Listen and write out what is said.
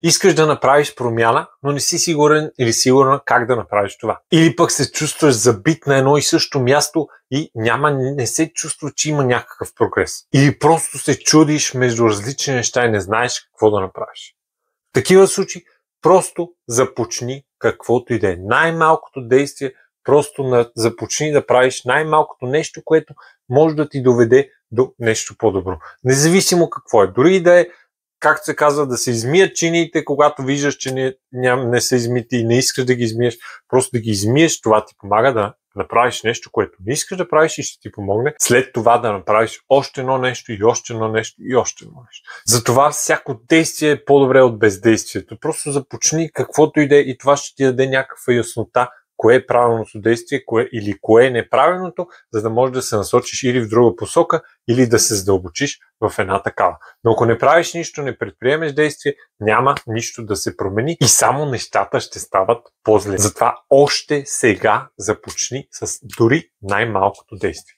Искаш да направиш промяна, но не си сигурен или сигурна как да направиш това. Или пък се чувстваш забит на едно и също място и не се чувства, че има някакъв прогрес. Или просто се чудиш между различни неща и не знаеш какво да направиш. В такива случаи просто започни каквото и да е. Най-малкото действие, просто започни да правиш най-малкото нещо, което може да ти доведе до нещо по-добро. Независимо какво е. Дори и да е, както се казва, да се измият чиниите, когато виждаш, че не са измити и не искаш да ги измиеш, просто да ги измиеш, това ти помага да направиш нещо, което не искаш да правиш и ще ти помогне след това да направиш още едно нещо и още едно нещо и още едно нещо. Затова всяко действие е по-добре от бездействието. Просто започни каквото и да е и това ще ти даде някаква яснота кое е правилното действие или кое е неправилното, за да можеш да се насочиш или в друга посока, или да се задълбочиш в една такава. Но ако не правиш нищо, не предприемеш действие, няма нищо да се промени и само нещата ще стават по-зле. Затова още сега започни с дори най-малкото действие.